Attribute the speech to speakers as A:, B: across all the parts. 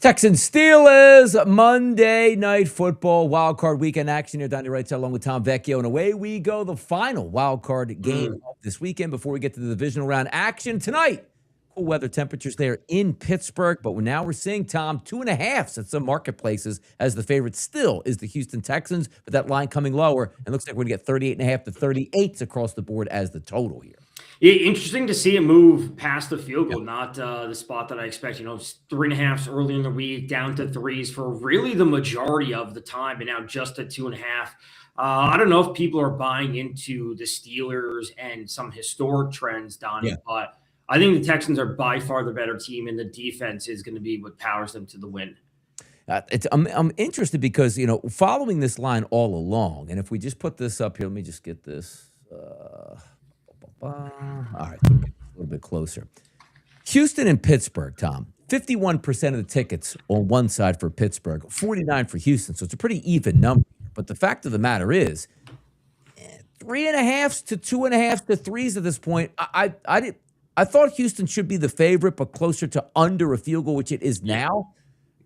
A: Texans Steelers, Monday Night Football, wild card weekend action here down your right side along with Tom Vecchio. And away we go, the final wild card game of this weekend before we get to the divisional round action tonight. Cool weather temperatures there in Pittsburgh, but now we're seeing, Tom, 2.5s at some marketplaces as the favorite still is the Houston Texans, but that line coming lower, and looks like we're going to get 38.5 to 38s across the board as the total here.
B: Yeah, interesting to see it move past the field goal, not the spot that I expect. 3.5s early in the week, down to 3s for really the majority of the time, and now just at 2.5. I don't know if people are buying into the Steelers and some historic trends, Donnie, but I think the Texans are by far the better team, and the defense is going to be what powers them to the win.
A: I'm interested because, following this line all along, and if we just put this up here, let me just get this. All right, a little bit closer. Houston and Pittsburgh, Tom. 51% of the tickets on one side for Pittsburgh, 49 for Houston. So it's a pretty even number. But the fact of the matter is, 3.5s to 2.5s to 3s at this point. I thought Houston should be the favorite, but closer to under a field goal, which it is now.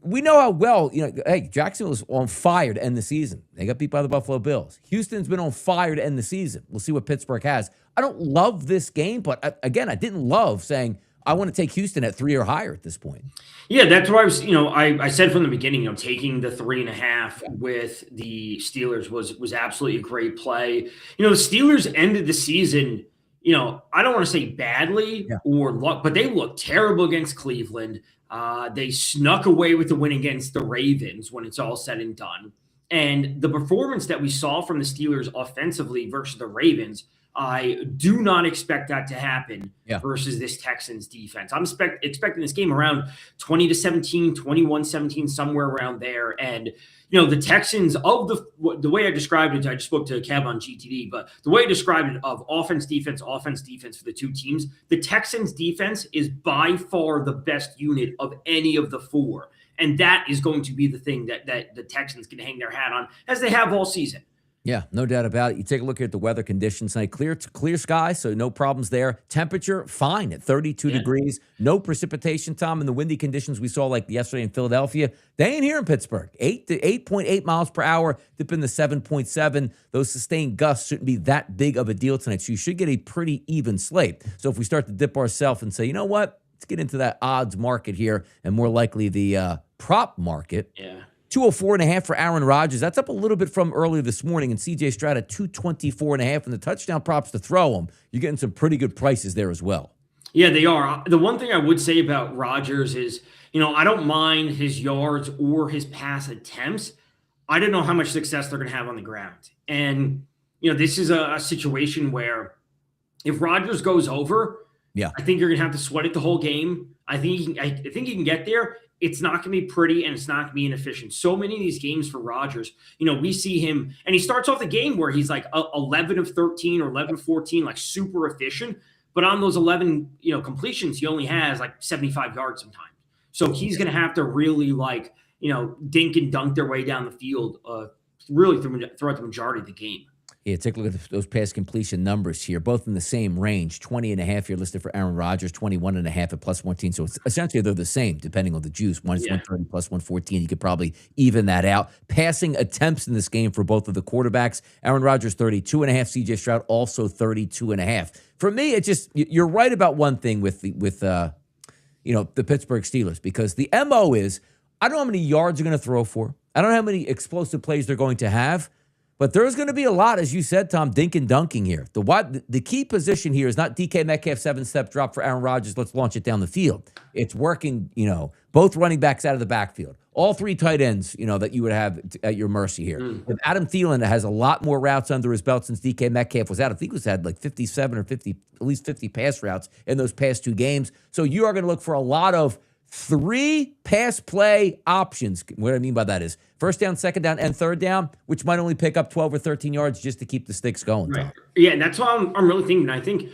A: We know how well, hey, Jacksonville's on fire to end the season. They got beat by the Buffalo Bills. Houston's been on fire to end the season. We'll see what Pittsburgh has. I don't love this game, but again, I didn't love saying I want to take Houston at 3 or higher at this point.
B: Yeah, that's why I was, I said from the beginning, taking the 3.5 with the Steelers was absolutely a great play. The Steelers ended the season, I don't want to say badly or luck, but they looked terrible against Cleveland. They snuck away with the win against the Ravens when it's all said and done. And the performance that we saw from the Steelers offensively versus the Ravens, I do not expect that to happen versus this Texans defense. I'm expecting this game around 20-17, 21-17, somewhere around there. And, the Texans, of the way I described it, I just spoke to Kev on GTD, but the way I described it of offense, defense for the two teams, the Texans defense is by far the best unit of any of the four. And that is going to be the thing that the Texans can hang their hat on, as they have all season.
A: Yeah, no doubt about it. You take a look at the weather conditions tonight. Clear sky, so no problems there. Temperature, fine at 32 degrees. No precipitation, Tom, and the windy conditions we saw like yesterday in Philadelphia. They ain't here in Pittsburgh. 8.8 miles per hour, dip into 7.7. Those sustained gusts shouldn't be that big of a deal tonight, so you should get a pretty even slate. So if we start to dip ourselves and say, you know what, let's get into that odds market here, and more likely the prop market. 204.5 for Aaron Rodgers. That's up a little bit from earlier this morning. And C.J. Stroud at 224.5. And the touchdown props to throw them. You're getting some pretty good prices there as well.
B: Yeah, they are. The one thing I would say about Rodgers is, I don't mind his yards or his pass attempts. I don't know how much success they're going to have on the ground. And, this is a situation where if Rodgers goes over, I think you're going to have to sweat it the whole game. I think he can get there. It's not going to be pretty, and it's not going to be inefficient. So many of these games for Rodgers, we see him, and he starts off the game where he's like 11 of 13 or 11 of 14, like super efficient. But on those 11, completions, he only has like 75 yards sometimes. So he's going to have to really dink and dunk their way down the field, really throughout the majority of the game.
A: Yeah, take a look at those pass completion numbers here, both in the same range. 20.5 here listed for Aaron Rodgers, 21.5 at plus 114. So it's essentially they're the same, depending on the juice. One is 130 plus 114. You could probably even that out. Passing attempts in this game for both of the quarterbacks. Aaron Rodgers, 32.5. CJ Stroud, also 32.5. For me, it's just, you're right about one thing with the Pittsburgh Steelers, because the MO is, I don't know how many yards they're going to throw for. I don't know how many explosive plays they're going to have. But there's going to be a lot, as you said, Tom, dink and dunking here. The key position here is not DK Metcalf 7-step drop for Aaron Rodgers. Let's launch it down the field. It's working, both running backs out of the backfield. All three tight ends, that you would have at your mercy here. And Adam Thielen has a lot more routes under his belt since DK Metcalf was out. I think he's had like 57 or 50, at least 50 pass routes in those past two games. So you are going to look for a lot of 3 pass play options. What I mean by that is first down, second down, and third down, which might only pick up 12 or 13 yards just to keep the sticks going.
B: Right. Yeah, and that's why I'm really thinking. I think,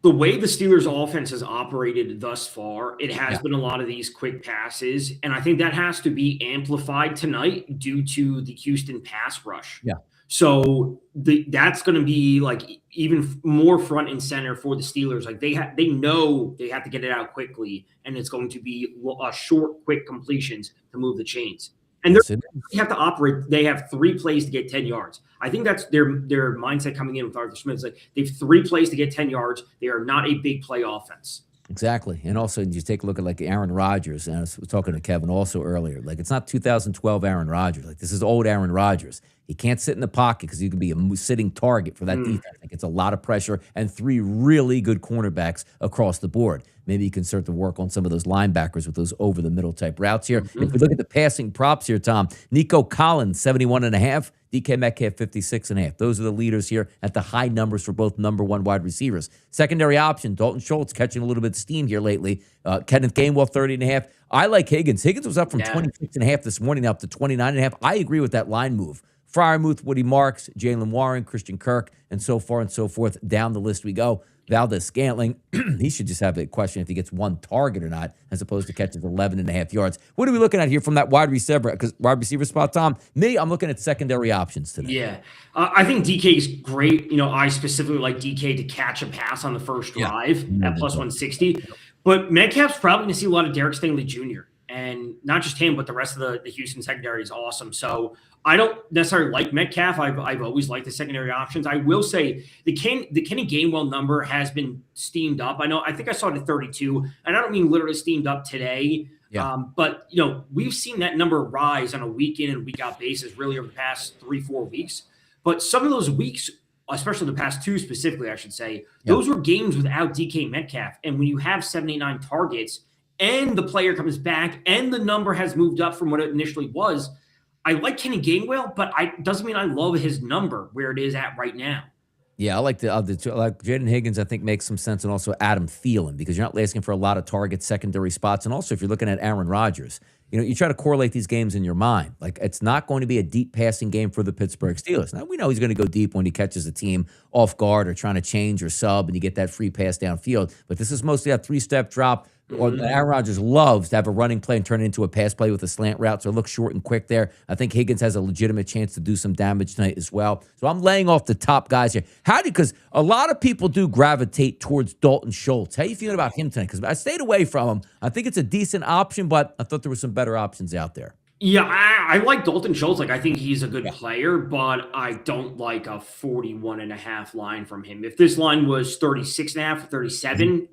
B: the way the Steelers offense has operated thus far, it has
A: Yeah,
B: been a lot of these quick passes. And I think that has to be amplified tonight due to the Houston pass rush.
A: yeah.
B: So that's going to be like even more front and center for the Steelers. Like they know they have to get it out quickly, and it's going to be short, quick completions to move the chains. And
A: Yes, it is.
B: they have to operate. They have 3 plays to get 10 yards. I think that's their mindset coming in with Arthur Smith. It's like they have 3 plays to get 10 yards. They are not a big play offense.
A: Exactly. And also, you take a look at like Aaron Rodgers, and I was talking to Kevin also earlier. Like, it's not 2012 Aaron Rodgers. Like, this is old Aaron Rodgers. He can't sit in the pocket because he could be a sitting target for that defense. Like, it's a lot of pressure and 3 really good cornerbacks across the board. Maybe you can start to work on some of those linebackers with those over the middle type routes here. If we look at the passing props here, Tom, Nico Collins, 71.5. DK Metcalf, 56.5. Those are the leaders here at the high numbers for both number 1 wide receivers. Secondary option, Dalton Schultz catching a little bit of steam here lately. Kenneth Gainwell, 30.5. I like Higgins. Higgins was up from 26.5 this morning up to 29.5. I agree with that line move. Fryermuth, Woody Marks, Jalen Warren, Christian Kirk, and so far and so forth. Down the list we go. Valdez-Scantling, he should just have a question if he gets 1 target or not, as opposed to catches 11.5 yards. What are we looking at here from that wide receiver spot, Tom? Me, I'm looking at secondary options today.
B: Yeah. I think DK is great. I specifically like DK to catch a pass on the first drive at plus 160. But Metcalf's probably going to see a lot of Derek Stingley Jr. And not just him, but the rest of the Houston secondary is awesome. So I don't necessarily like Metcalf. I've always liked the secondary options. I will say the Kenny Gainwell number has been steamed up. I think I saw it at 32, and I don't mean literally steamed up today.
A: Yeah.
B: But we've seen that number rise on a week in and week out basis really over the past 3-4 weeks. But some of those weeks, especially the past 2 specifically, I should say, those were games without DK Metcalf. And when you have 79 targets and the player comes back and the number has moved up from what it initially was, I like Kenny Gainwell, but doesn't mean I love his number where it is at right now.
A: Yeah, I like Jaden Higgins, I think makes some sense, and also Adam Thielen, because you're not asking for a lot of targets, secondary spots. And also, if you're looking at Aaron Rodgers, you try to correlate these games in your mind. Like, it's not going to be a deep passing game for the Pittsburgh Steelers. Now, we know he's going to go deep when he catches a team off guard or trying to change or sub and you get that free pass downfield. But this is mostly a 3-step drop. Or Aaron Rodgers loves to have a running play and turn it into a pass play with a slant route, so it looks short and quick there. I think Higgins has a legitimate chance to do some damage tonight as well. So I'm laying off the top guys here. Because a lot of people do gravitate towards Dalton Schultz. How are you feeling about him tonight? Because I stayed away from him. I think it's a decent option, but I thought there were some better options out there.
B: Yeah, I like Dalton Schultz. Like, I think he's a good player, but I don't like a 41.5 line from him. If this line was 36.5 or 37,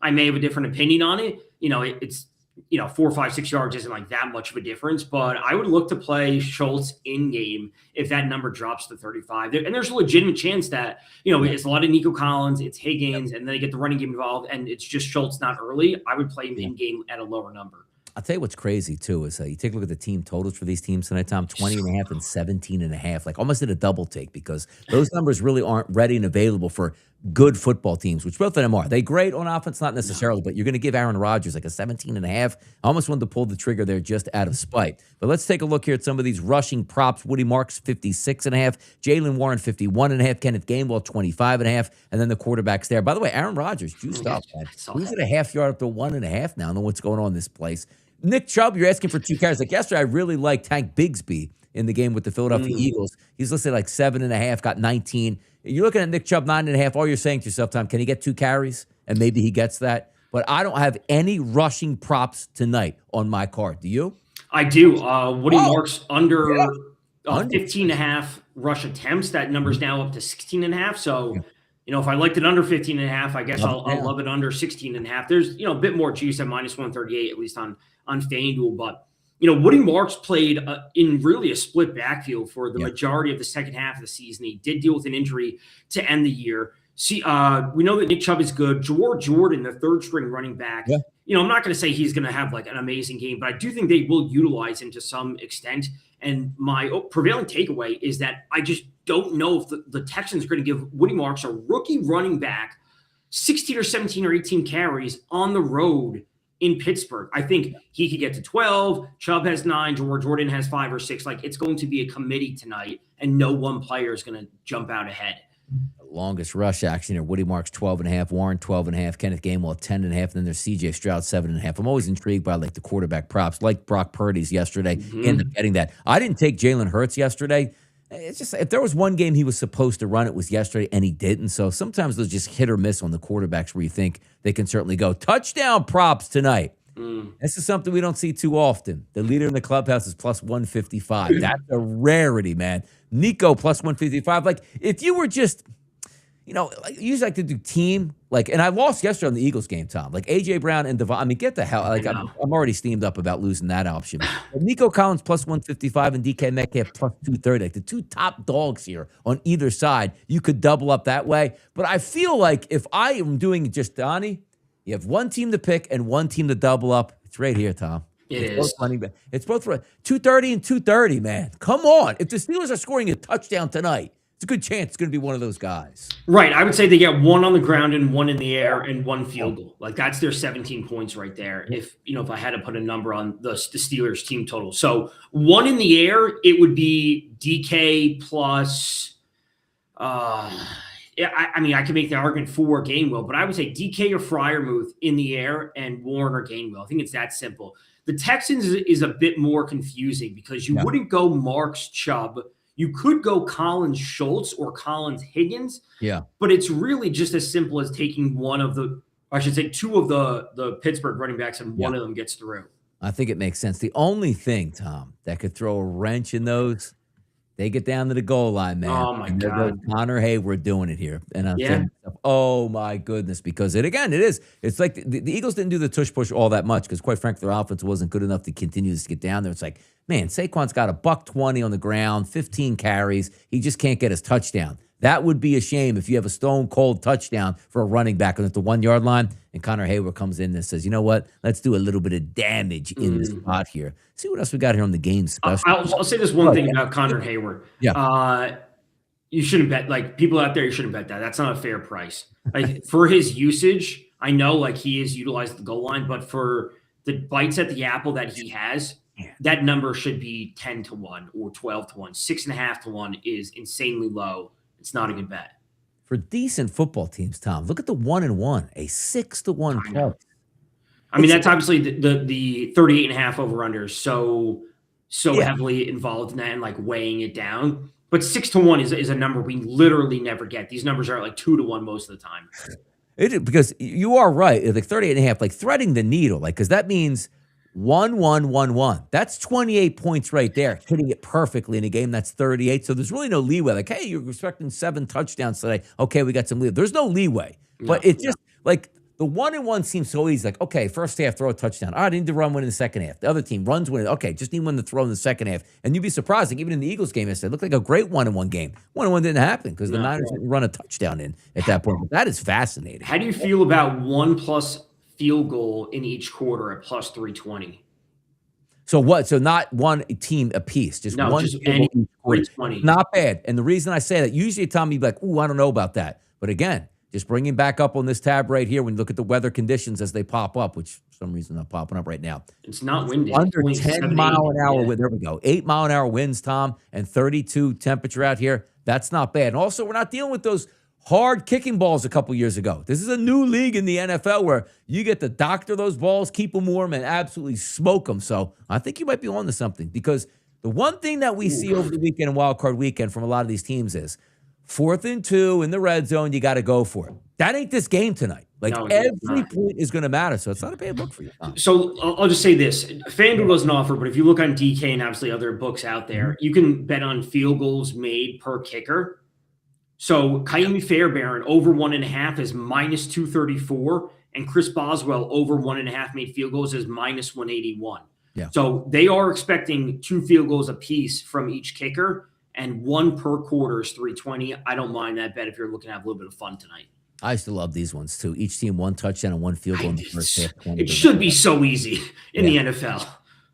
B: I may have a different opinion on it. It's 4, 5, 6 yards isn't like that much of a difference, but I would look to play Schultz in game if that number drops to 35. And there's a legitimate chance that, it's a lot of Nico Collins, it's Higgins, and then they get the running game involved, and it's just Schultz not early. I would play him in game at a lower number.
A: I'll tell you what's crazy, too, is you take a look at the team totals for these teams tonight, Tom, 20.5 and 17.5. Like, almost did a double take because those numbers really aren't ready and available for good football teams, which both of them are. They great on offense? Not necessarily, but you're going to give Aaron Rodgers like a 17.5. I almost wanted to pull the trigger there just out of spite. But let's take a look here at some of these rushing props. Woody Marks, 56.5. Jalen Warren, 51.5. Kenneth Gainwell, 25.5. And then the quarterbacks there. By the way, Aaron Rodgers juiced up, man. He's at a half yard up to 1.5 now. I don't know what's going on in this place. Nick Chubb, you're asking for 2 carries. Like yesterday, I really liked Tank Bigsby in the game with the Philadelphia Eagles. He's listed like 7.5, got 19. You're looking at Nick Chubb, 9.5. All you're saying to yourself, Tom, can he get 2 carries? And maybe he gets that. But I don't have any rushing props tonight on my card. Do you?
B: I do. Woody Marks under 15.5 rush attempts. That number's now up to 16.5. So, if I liked it under 15.5, I guess I'll love it under 16.5. There's, a bit more juice at minus 138, at least on FanDuel. But, Woody Marks played in really a split backfield for the majority of the second half of the season. He did deal with an injury to end the year. We know that Nick Chubb is good. Jordan, the third string running back, I'm not going to say he's going to have like an amazing game, but I do think they will utilize him to some extent. And my prevailing takeaway is that I just don't know if the Texans are going to give Woody Marks, a rookie running back, 16 or 17 or 18 carries on the road in Pittsburgh. I think he could get to 12. Chubb has 9. Jordan has 5 or 6. Like, it's going to be a committee tonight, and no one player is going to jump out ahead.
A: longest rush action here. Woody Marks 12.5, Warren 12.5, Kenneth Gainwell 10.5, and then there's CJ Stroud 7.5. I'm always intrigued by like the quarterback props, like Brock Purdy's yesterday. He ended up getting that. I didn't take Jalen Hurts yesterday. It's just if there was one game he was supposed to run, it was yesterday, and he didn't. So sometimes there's just hit or miss on the quarterbacks where you think they can certainly go. Touchdown props tonight. This is something we don't see too often. The leader in the clubhouse is plus 155. That's a rarity, man. Nico plus 155. Like, if you were just, like, you usually like to do team, like, and I lost yesterday on the Eagles game, Tom. Like, A.J. Brown and Devon. I mean, get the hell. Like, I'm already steamed up about losing that option. But Nico Collins plus 155 and DK Metcalf plus 230. Like, the two top dogs here on either side. You could double up that way. But I feel like if I am doing just Donnie, you have one team to pick and one team to double up. It's right here, Tom. It's both for 230 and 230, man. Come on. If the Steelers are scoring a touchdown tonight, it's a good chance it's going to be one of those guys.
B: Right. I would say they get one on the ground and one in the air and one field goal. Like, that's their 17 points right there. If I had to put a number on the Steelers team total. So one in the air, it would be DK plus I can make the argument for Gainwell, but I would say DK or Freiermuth in the air and Warren or Gainwell. I think it's that simple. The Texans is a bit more confusing because you wouldn't go Marks Chubb. You could go Collins Schultz or Collins Higgins.
A: Yeah.
B: But it's really just as simple as taking two of the Pittsburgh running backs and one of them gets through.
A: I think it makes sense. The only thing, Tom, that could throw a wrench in those, they get down to the goal line, man.
B: Oh, my God.
A: Connor Hayward doing it here. And I'm saying, oh, my goodness, because it's like the Eagles didn't do the tush push all that much because, quite frankly, their offense wasn't good enough to continue to get down there. It's like, man, Saquon's got a $120 on the ground, 15 carries. He just can't get his touchdown. That would be a shame if you have a stone-cold touchdown for a running back at the 1-yard line, and Connor Hayward comes in and says, you know what, let's do a little bit of damage in this spot here. See what else we got here on the game special.
B: I'll say this one thing about Connor Hayward.
A: Yeah.
B: You shouldn't bet, like, people out there, you shouldn't bet that. That's not a fair price. Like, for his usage, I know, like, he is utilized at the goal line, but for the bites at the apple that he has, that number should be 10-1 or 12-1. 6.5-1 is insanely low. It's not a good bet.
A: For decent football teams, Tom, look at the 1-1, a 6-1 price.
B: I mean, that's obviously the 38.5 over-unders so heavily involved in that and, like, weighing it down. But 6-1 is a number we literally never get. These numbers are like 2-1 most of the time.
A: Because you are right. Like 38.5, like threading the needle, like, because that means 1-1-1-1. That's 28 points right there, hitting it perfectly in a game that's 38. So there's really no leeway. Like, hey, you're expecting 7 touchdowns today. Okay, we got some leeway. There's no leeway. But it's just like the 1-1 seems so easy. Like, okay, first half, throw a touchdown. All right, I need to run one in the second half. The other team runs one. Okay, just need one to throw in the second half. And you'd be surprised. Like, even in the Eagles game yesterday, it looked like a great 1-1 game. 1-1 didn't happen because the Niners didn't run a touchdown in at that point. But that is fascinating.
B: How do you feel about 1+ field goal in each quarter at plus 320?
A: So what? So not one team apiece, just one.
B: Just any 320.
A: Not bad. And the reason I say that, usually Tom, you'd be like, ooh, I don't know about that. But again, just bringing back up on this tab right here, when you look at the weather conditions as they pop up, which for some reason are popping up right now.
B: It's not windy.
A: Under 10 mile an hour wind. There we go. 8 mile an hour winds, Tom, and 32 temperature out here. That's not bad. And also, we're not dealing with those hard kicking balls a couple years ago. This is a new league in the NFL where you get to doctor those balls, keep them warm, and absolutely smoke them. So I think you might be on to something, because the one thing that we see over the weekend and wild card weekend from a lot of these teams is 4th and 2 in the red zone, you got to go for it. That ain't this game tonight. Like, every point is going to matter, so it's not a bad look for you.
B: So I'll just say this. FanDuel doesn't offer, but if you look on DK and obviously other books out there, you can bet on field goals made per kicker. So Kaimi Fairbairn over 1.5 is minus 234, and Chris Boswell over 1.5 made field goals is minus 181.
A: Yeah.
B: So they are expecting 2 field goals apiece from each kicker, and 1 per quarter is 320. I don't mind that bet if you're looking to have a little bit of fun tonight.
A: I used to love these ones too. Each team 1 touchdown and 1 field goal in the first half.
B: It should be so easy in the NFL.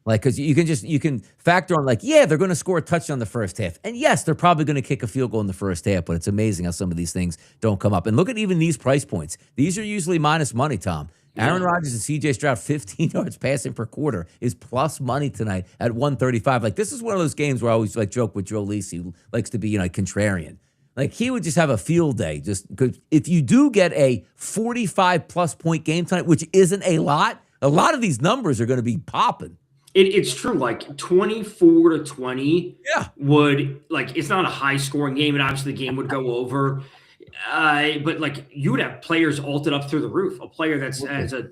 A: Like, because you can factor on, like, yeah, they're going to score a touchdown in the first half. And yes, they're probably going to kick a field goal in the first half, but it's amazing how some of these things don't come up. And look at even these price points. These are usually minus money, Tom. Aaron Rodgers and CJ Stroud, 15 yards passing per quarter, is plus money tonight at 135. Like, this is one of those games where I always like joke with Joe Lisi, who likes to be, contrarian. Like, he would just have a field day just because if you do get a 45-plus point game tonight, which isn't a lot of these numbers are gonna be popping.
B: It's true, like 24-20
A: Yeah.
B: would like it's not a high scoring game, and obviously the game would go over. But like you would have players ulted up through the roof. A player that's as a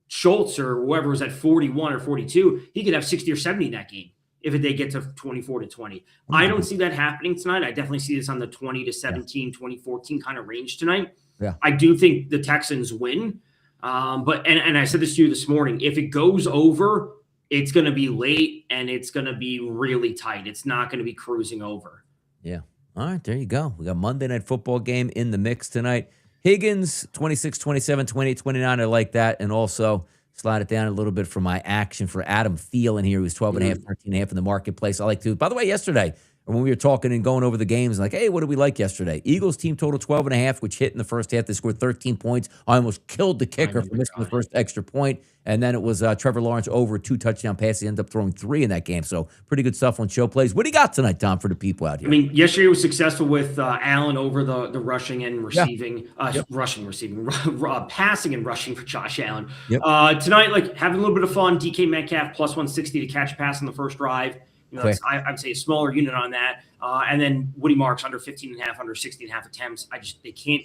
B: Schultz or whoever was at 41 or 42, he could have 60 or 70 in that game if they get to 24-20. I don't see that happening tonight. I definitely see this on the 20-17, 20-14 kind of range tonight.
A: Yeah.
B: I do think the Texans win. But I said this to you this morning. If it goes over, it's going to be late and it's going to be really tight. It's not going to be cruising over.
A: Yeah. All right, there you go. We got Monday Night Football game in the mix tonight. Higgins, 26, 27, 28, 29. I like that. And also slide it down a little bit for my action for Adam Thielen here, who's 12.5, 13.5 in the marketplace. I like to. By the way, yesterday, when we were talking and going over the games, like, hey, what did we like yesterday? Eagles team total 12.5, which hit in the first half. They scored 13 points. I almost killed the kicker for missing the first extra point. And then it was Trevor Lawrence over 2 touchdown passes. He ended up throwing 3 in that game. So pretty good stuff on show plays. What do you got tonight, Tom, for the people out here?
B: I mean, yesterday was successful with Allen over the rushing and receiving, passing and rushing for Josh Allen.
A: Yep.
B: Tonight, like having a little bit of fun. DK Metcalf plus 160 to catch a pass on the first drive. I'd say a smaller unit on that. And then Woody Marks under 15.5, under 16.5 attempts. They can't.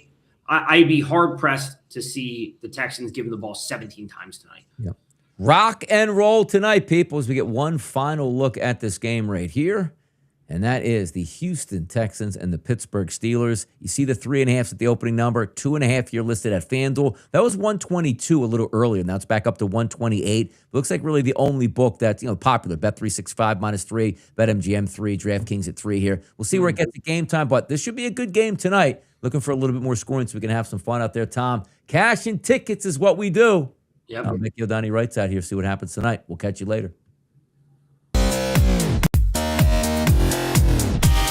B: I'd be hard pressed to see the Texans giving the ball 17 times tonight.
A: Yep. Rock and roll tonight, people, as we get one final look at this game right here. And that is the Houston Texans and the Pittsburgh Steelers. You see the 3.5s at the opening number, 2.5 here listed at FanDuel. That was 122 a little earlier. Now it's back up to 128. Looks like really the only book that's popular. Bet365 -3, BetMGM 3, DraftKings at 3 here. We'll see where it gets to game time, but this should be a good game tonight. Looking for a little bit more scoring so we can have some fun out there, Tom. Cash and tickets is what we do.
B: Yep.
A: Mickey O'Donnell Wright's out here. See what happens tonight. We'll catch you later.